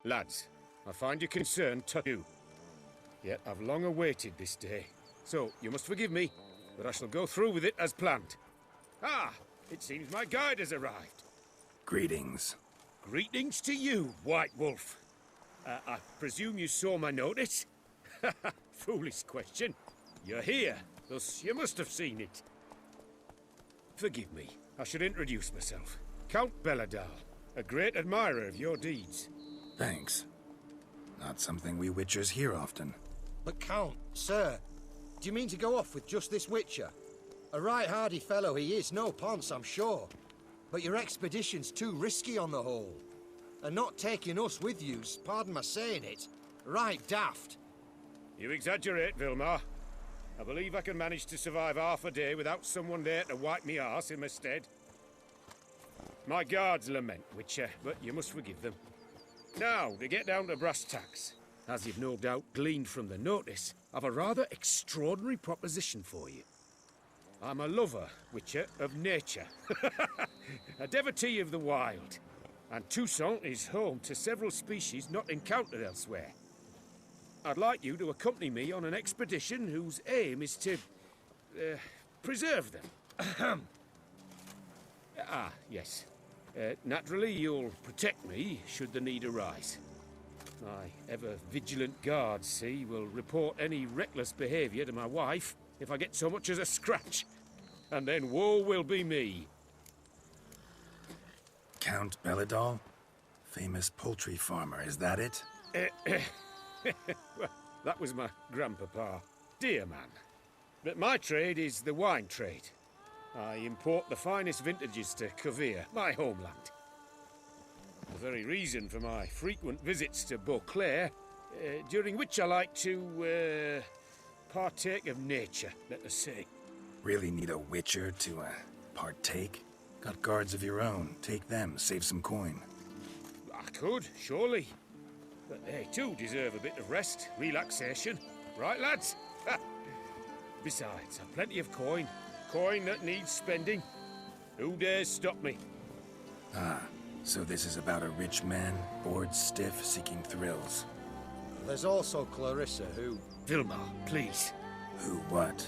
Lads, I find your concern touching. Yet I've long awaited this day. So, you must forgive me, but I shall go through with it as planned. Ah, it seems my guide has arrived. Greetings. Greetings to you, White Wolf. I presume you saw my notice? Foolish question. You're here, thus you must have seen it. Forgive me, I should introduce myself. Count Belladal, a great admirer of your deeds. Thanks. Not something we Witchers hear often. But Count, sir, do you mean to go off with just this Witcher? A right hardy fellow he is, no ponce, I'm sure. But your expedition's too risky on the whole. And not taking us with you's, pardon my saying it, right daft. You exaggerate, Vilmar. I believe I can manage to survive half a day without someone there to wipe me arse in my stead. My guards lament, Witcher, but you must forgive them. Now, to get down to brass tacks. As you've no doubt gleaned from the notice, I've a rather extraordinary proposition for you. I'm a lover, Witcher, of nature. A devotee of the wild. And Toussaint is home to several species not encountered elsewhere. I'd like you to accompany me on an expedition whose aim is to preserve them. Yes. Naturally, you'll protect me should the need arise. My ever-vigilant guards, see, will report any reckless behaviour to my wife if I get so much as a scratch. And then woe will be me. Count Belladal? Famous poultry farmer, is that it? Well, that was my grandpapa. Dear man. But my trade is the wine trade. I import the finest vintages to Covere, my homeland. The very reason for my frequent visits to Beauclair, during which I like to, partake of nature, let us say. Really need a Witcher to, partake? Got guards of your own. Take them, save some coin. I could, surely. But they too deserve a bit of rest, relaxation. Right, lads? Besides, I've plenty of coin. Coin that needs spending. Who dares stop me? Ah, so this is about a rich man, bored stiff, seeking thrills. There's also Clarissa, who... Vilmar, please. Who what?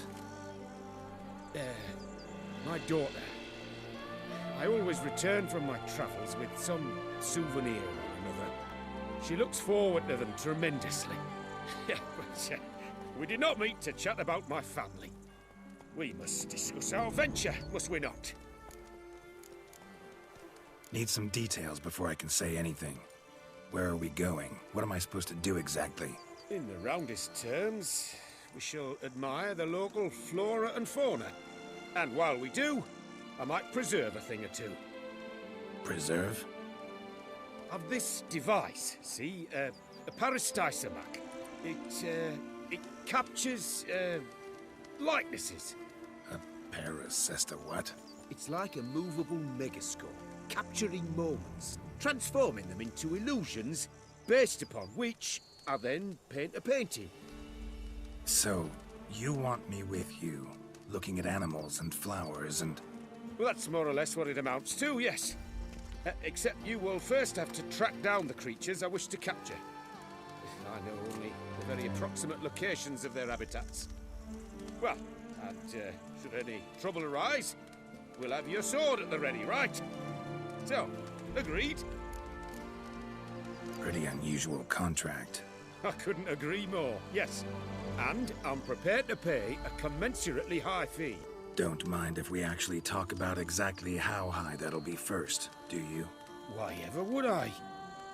My daughter. I always return from my travels with some souvenir or another. She looks forward to them tremendously. But we did not meet to chat about my family. We must discuss our venture, must we not? Need some details before I can say anything. Where are we going? What am I supposed to do exactly? In the roundest terms, we shall admire the local flora and fauna. And while we do, I might preserve a thing or two. Preserve? Of this device, see? A peristysomac. It captures, likenesses. A paracesta what? It's like a movable megascope, capturing moments, transforming them into illusions, based upon which I then paint a painting. So, you want me with you, looking at animals and flowers and... Well, that's more or less what it amounts to, yes. Except you will first have to track down the creatures I wish to capture. I know only the very approximate locations of their habitats. Well, and should any trouble arise, we'll have your sword at the ready, right? So, agreed? Pretty unusual contract. I couldn't agree more, yes. And I'm prepared to pay a commensurately high fee. Don't mind if we actually talk about exactly how high that'll be first, do you? Why ever would I?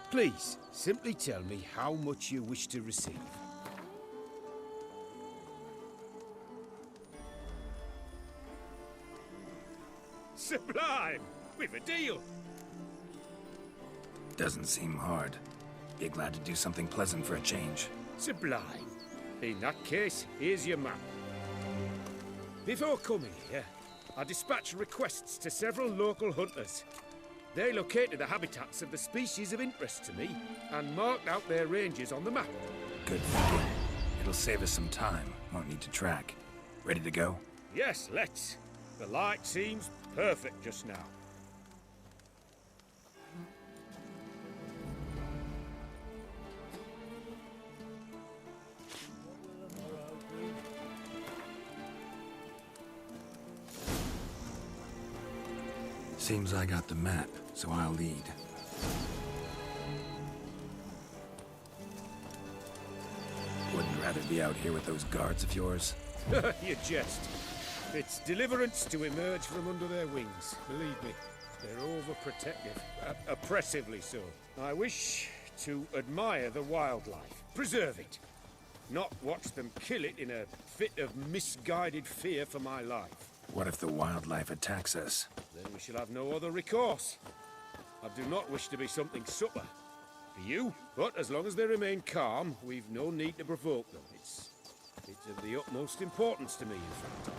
Please, simply tell me how much you wish to receive. Sublime! We've a deal! Doesn't seem hard. Be glad to do something pleasant for a change. Sublime. In that case, here's your map. Before coming here, I dispatched requests to several local hunters. They located the habitats of the species of interest to me and marked out their ranges on the map. Good thinking. It'll save us some time. Won't need to track. Ready to go? Yes, let's. The light seems perfect just now. Seems I got the map, so I'll lead. Wouldn't rather be out here with those guards of yours? You jest. It's deliverance to emerge from under their wings. Believe me, they're overprotective. Oppressively so. I wish to admire the wildlife. Preserve it. Not watch them kill it in a fit of misguided fear for my life. What if the wildlife attacks us? Then we shall have no other recourse. I do not wish to be something subtler for you, but as long as they remain calm, we've no need to provoke them. It's of the utmost importance to me, in fact.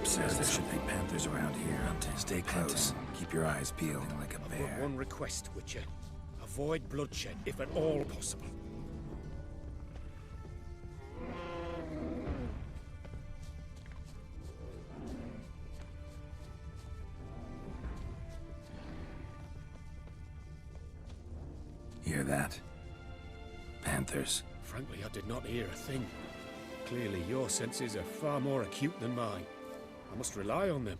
Says there should be panthers around here. Stay close. Keep your eyes peeled like a bear. I've got one request, Witcher. Avoid bloodshed, if at all possible. Hear that? Panthers. Frankly, I did not hear a thing. Clearly, your senses are far more acute than mine. I must rely on them.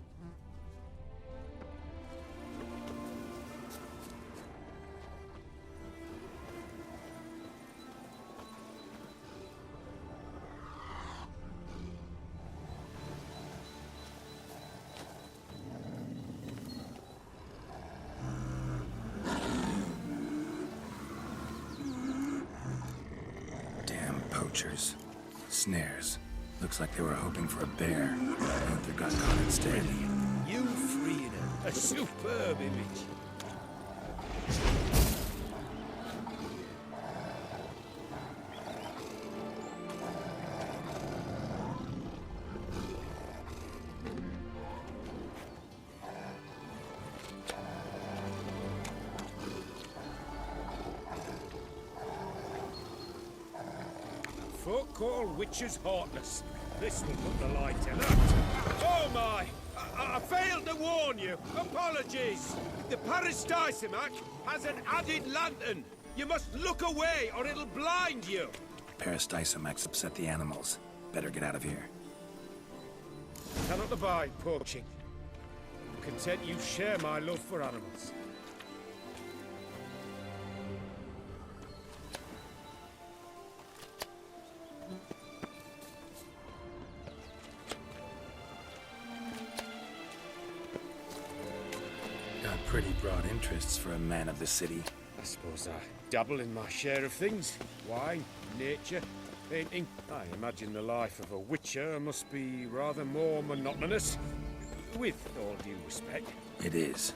Damn poachers. Snares. Looks like they were hoping for a bear. Panther got caught instead. You freed her. A superb image. Folk call witches heartless. This will put the light in that. Oh my! I failed to warn you. Apologies. The Parastisimac has an added lantern. You must look away or it'll blind you. Parastisimacs upset the animals. Better get out of here. Cannot abide poaching. I'm content you share my love for animals. Got pretty broad interests for a man of the city. I suppose I dabble in my share of things. Wine, nature, painting. I imagine the life of a witcher must be rather more monotonous. With all due respect. It is.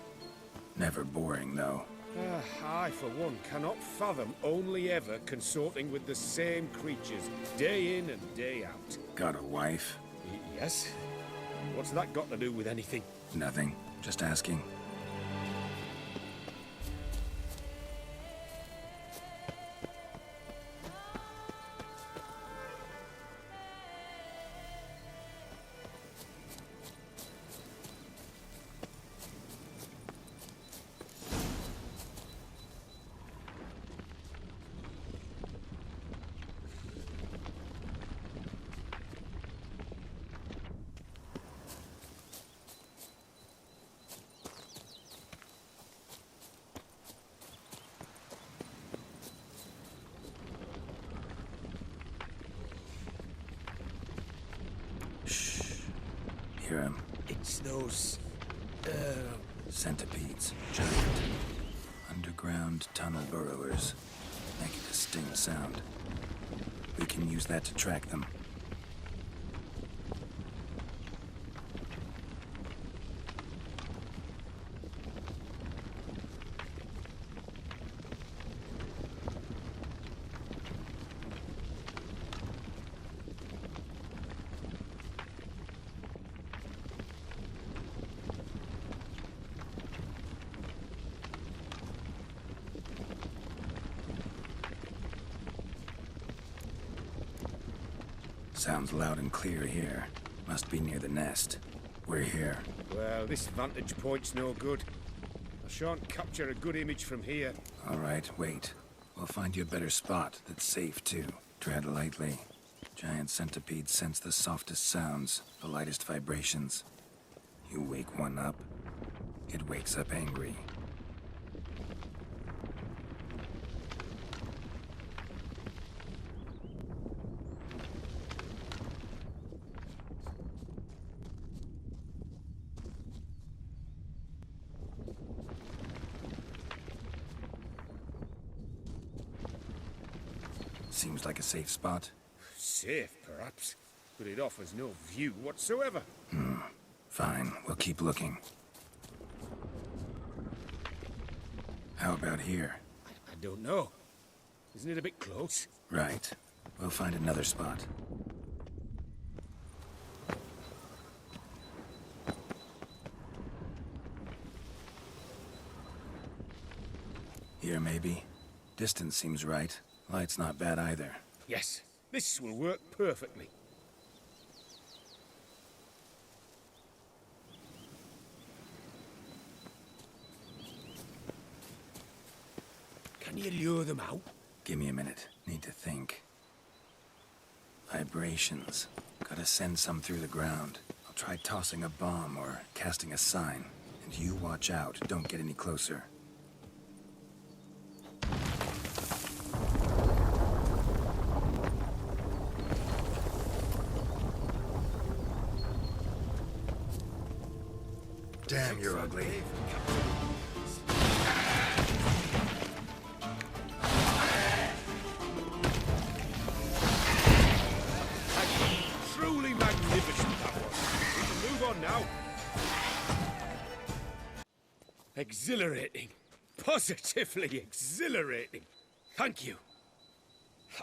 Never boring, though. I, for one, cannot fathom only ever consorting with the same creatures, day in and day out. Got a wife? Yes? What's that got to do with anything? Nothing. Just asking. Hear him. It's those... Centipedes. Giant. Underground tunnel burrowers. Make a distinct sound. We can use that to track them. Sounds loud and clear here. Must be near the nest. We're here. Well, this vantage point's no good. I shan't capture a good image from here. All right, wait. We'll find you a better spot that's safe, too. Tread lightly. Giant centipedes sense the softest sounds, the lightest vibrations. You wake one up, it wakes up angry. Seems like a safe spot. Safe, perhaps, but it offers no view whatsoever. Fine, we'll keep looking. How about here? I don't know. Isn't it a bit close? Right. We'll find another spot. Here, maybe? Distance seems right. Light's not bad either. Yes, this will work perfectly. Can you lure them out? Give me a minute. Need to think. Vibrations. Gotta send some through the ground. I'll try tossing a bomb or casting a sign. And you watch out. Don't get any closer. Damn, you're ugly. Truly magnificent, that was. We can move on now. Exhilarating. Positively exhilarating. Thank you.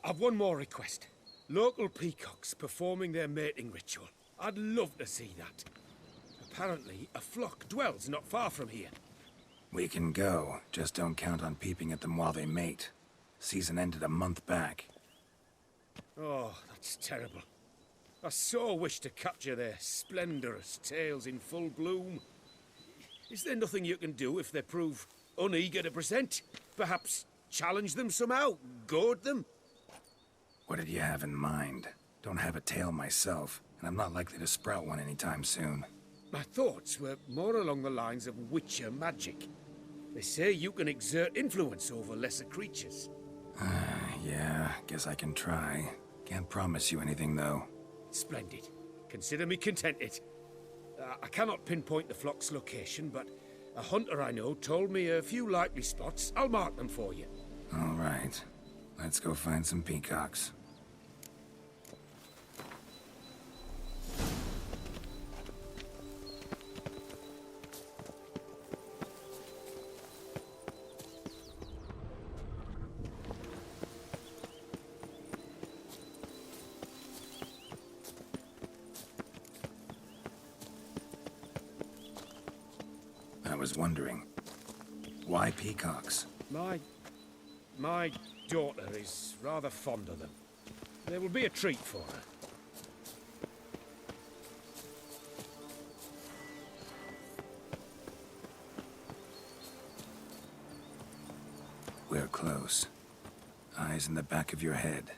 I've one more request. Local peacocks performing their mating ritual. I'd love to see that. Apparently, a flock dwells not far from here. We can go. Just don't count on peeping at them while they mate. Season ended a month back. Oh, that's terrible. I so wish to capture their splendorous tails in full bloom. Is there nothing you can do if they prove uneager to present? Perhaps challenge them somehow? Goad them? What did you have in mind? Don't have a tail myself, and I'm not likely to sprout one anytime soon. My thoughts were more along the lines of witcher magic. They say you can exert influence over lesser creatures. Yeah, guess I can try. Can't promise you anything, though. Splendid. Consider me contented. I cannot pinpoint the flock's location, but a hunter I know told me a few likely spots. I'll mark them for you. All right. Let's go find some peacocks. I was wondering, why peacocks? My daughter is rather fond of them. There will be a treat for her. We're close. Eyes in the back of your head.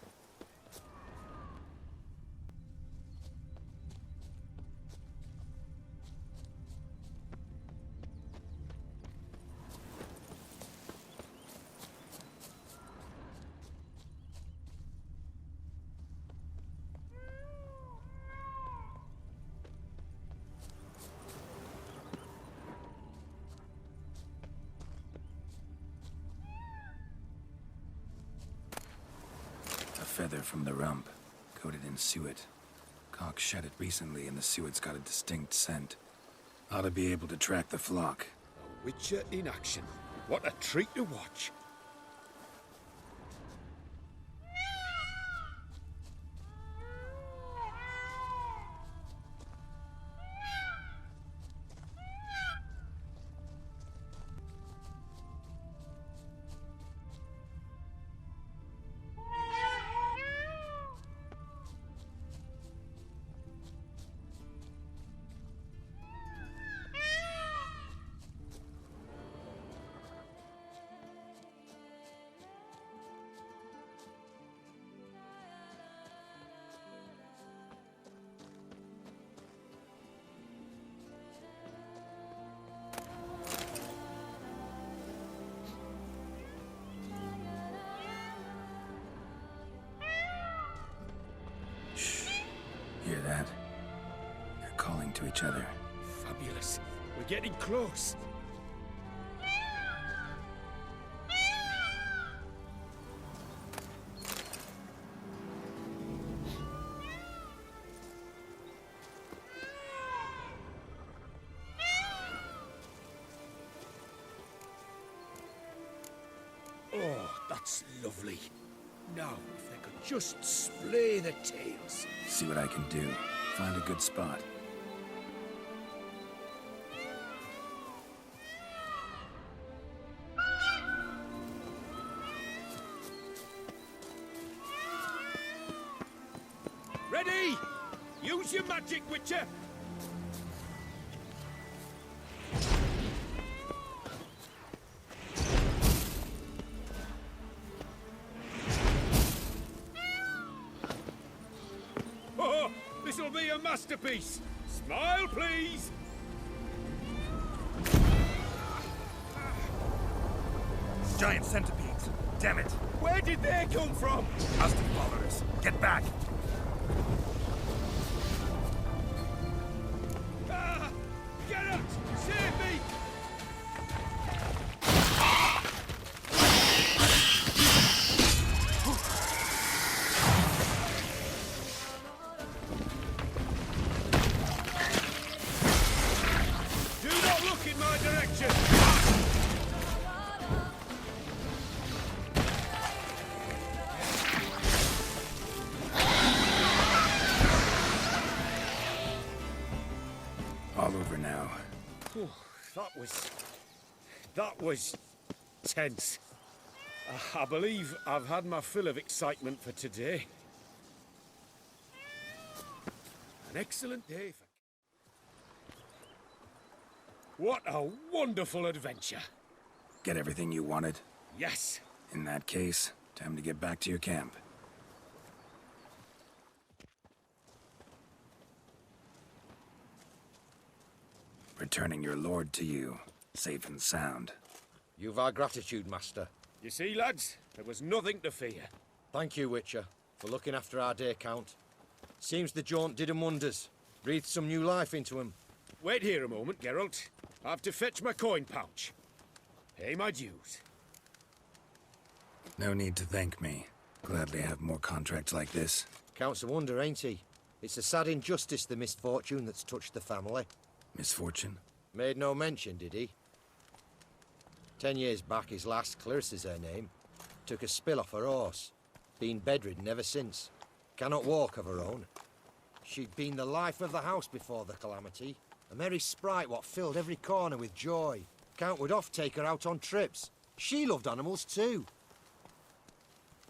Feather from the rump, coated in suet. Cock shed it recently and the suet's got a distinct scent. Ought to be able to track the flock. A witcher in action. What a treat to watch. each other. Fabulous. We're getting close. Oh, that's lovely. Now, if they could just splay the tails. See what I can do. Find a good spot. Ready? Use your magic, Witcher! Oh, this'll be a masterpiece! Smile, please! Giant centipedes! Damn it! Where did they come from? Must have followed us. Get back! Ah! Get out! Save me! Do not look in my direction! All over now. Whew, that was tense. I believe I've had my fill of excitement for today. An excellent day. What a wonderful adventure. Get everything you wanted? Yes. In that case, time to get back to your camp. Returning your lord to you, safe and sound. You've our gratitude, Master. You see, lads, there was nothing to fear. Thank you, Witcher, for looking after our day count. Seems the jaunt did 'em wonders. Breathed some new life into 'em. Wait here a moment, Geralt. I have to fetch my coin pouch. Pay my dues. No need to thank me. Gladly have more contracts like this. Count's a wonder, ain't he? It's a sad injustice, the misfortune that's touched the family. Misfortune? Made no mention, did he? 10 years back, his lass, Clarissa's her name, took a spill off her horse. Been bedridden ever since. Cannot walk of her own. She'd been the life of the house before the calamity. A merry sprite what filled every corner with joy. Count would oft take her out on trips. She loved animals too.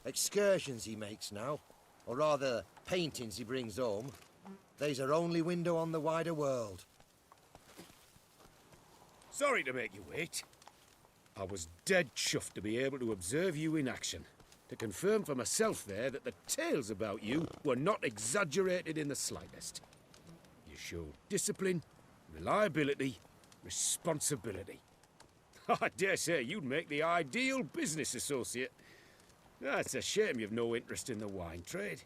Excursions he makes now, or rather, paintings he brings home. They's her only window on the wider world. Sorry to make you wait. I was dead chuffed to be able to observe you in action. To confirm for myself there that the tales about you were not exaggerated in the slightest. You showed discipline, reliability, responsibility. I dare say you'd make the ideal business associate. It's a shame you've no interest in the wine trade.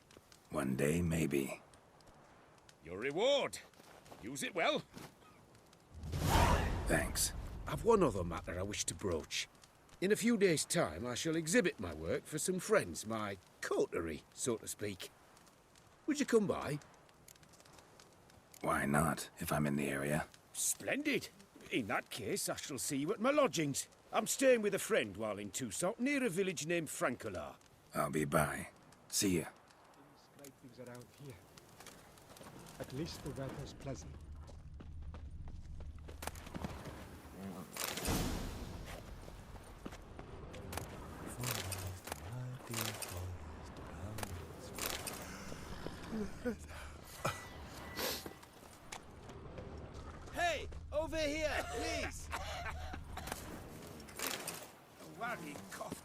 One day, maybe. Your reward. Use it well. Thanks. I've one other matter I wish to broach. In a few days' time, I shall exhibit my work for some friends, my coterie, so to speak. Would you come by? Why not, if I'm in the area? Splendid. In that case, I shall see you at my lodgings. I'm staying with a friend while in Toussaint, near a village named Francois. I'll be by. See ya. Great things around here. At least the weather's pleasant. Hey, over here, please. Waggy cough.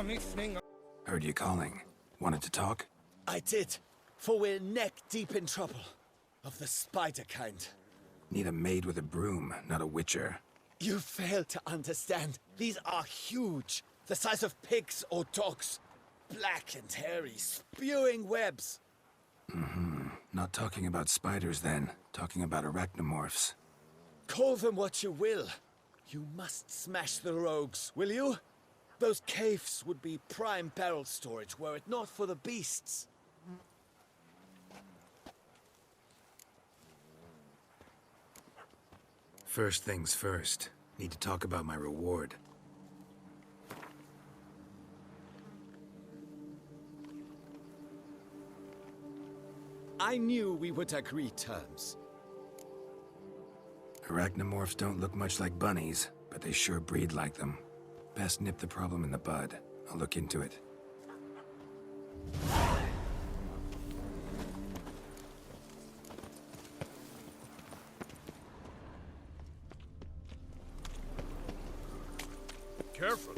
I'm listening. Heard you calling. Wanted to talk? I did, for we're neck-deep in trouble. Of the spider kind. Need a maid with a broom, not a witcher. You fail to understand. These are huge. The size of pigs or dogs. Black and hairy, spewing webs. Not talking about spiders then. Talking about arachnomorphs. Call them what you will. You must smash the rogues, will you? Those caves would be prime barrel storage were it not for the beasts. First things first. Need to talk about my reward. I knew we would agree terms. Arachnomorphs don't look much like bunnies, but they sure breed like them. Best nip the problem in the bud. I'll look into it. Careful.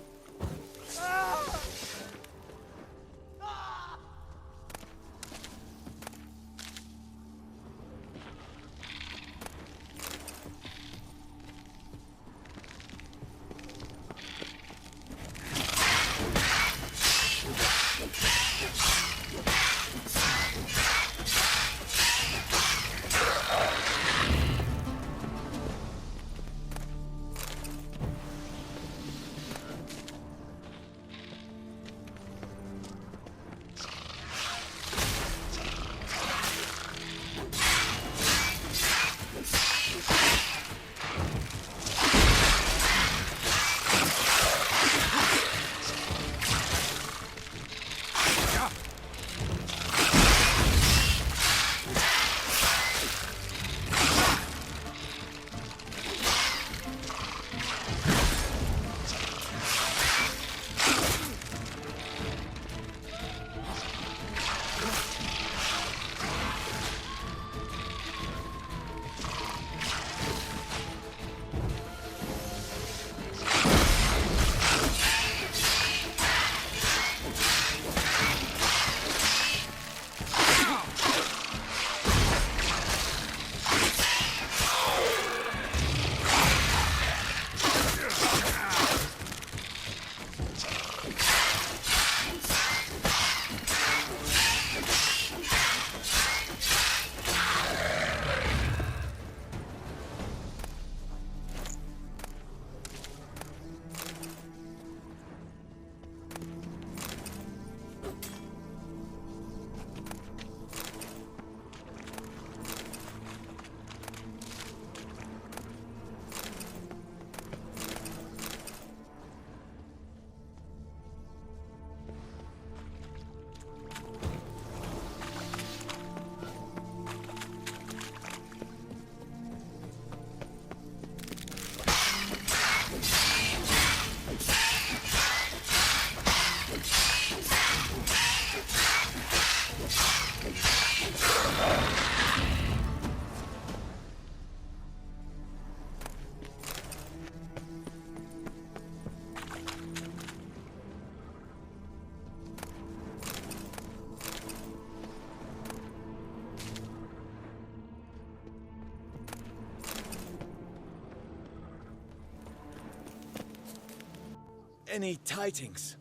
Any tidings?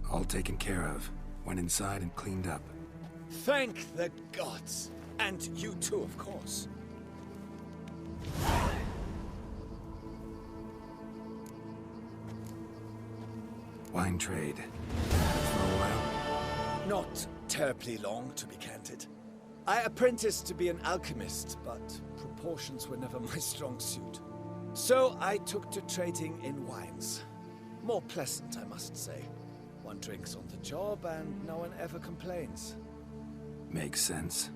All taken care of. Went inside and cleaned up. Thank the gods. And you too, of course. Wine trade. For a while? Not terribly long, to be candid. I apprenticed to be an alchemist, but proportions were never my strong suit. So I took to trading in wines. More pleasant, I must say. One drinks on the job and no one ever complains. Makes sense.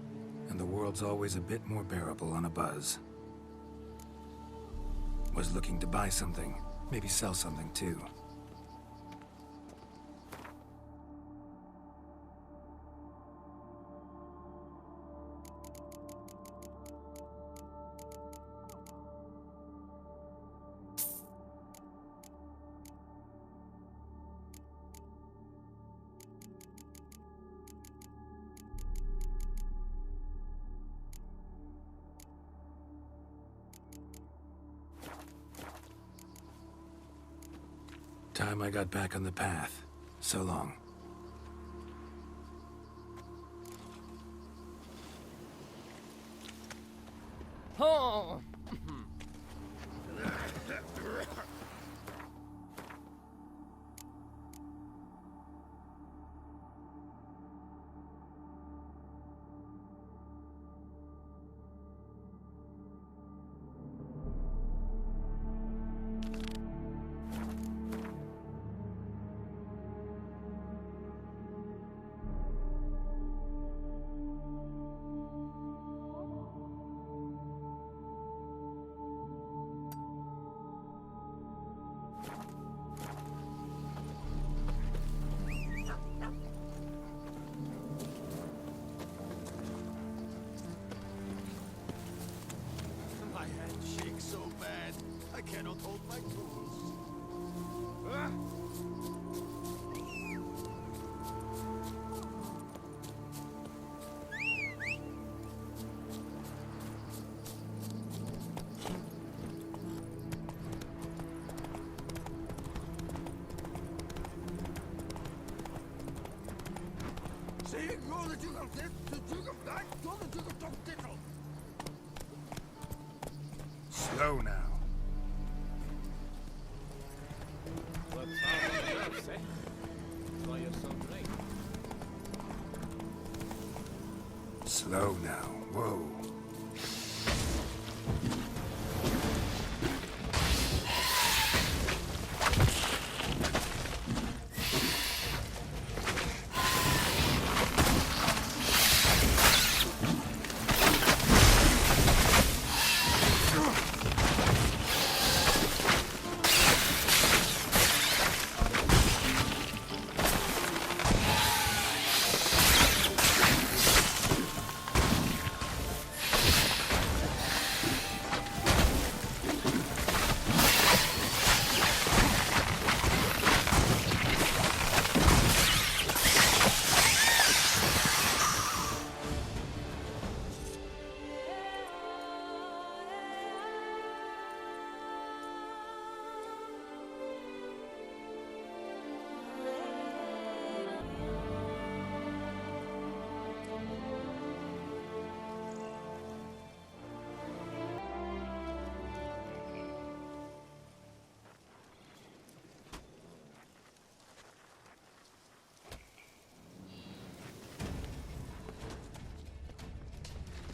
And the world's always a bit more bearable on a buzz. Was looking to buy something. Maybe sell something too. time I got back on the path. So long. Oh! My hand shakes so bad, I cannot hold my tools. Saying you're the Duke of this, the Duke of that, you're the Duke of Dog Diddle. Slow now. What's all the nerves, eh? Why you're so great? Slow now. Whoa.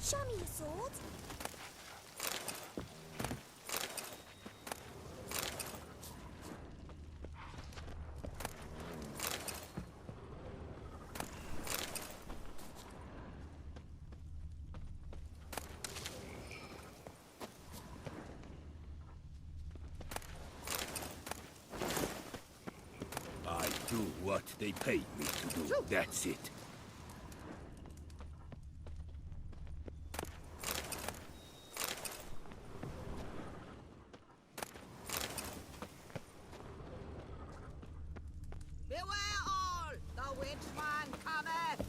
Show me your sword. I do what they paid me to do. That's it. Beware all! The witchman cometh!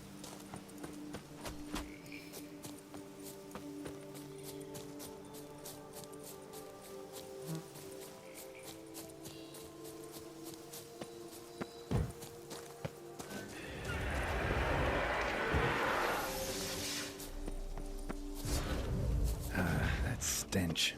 That stench.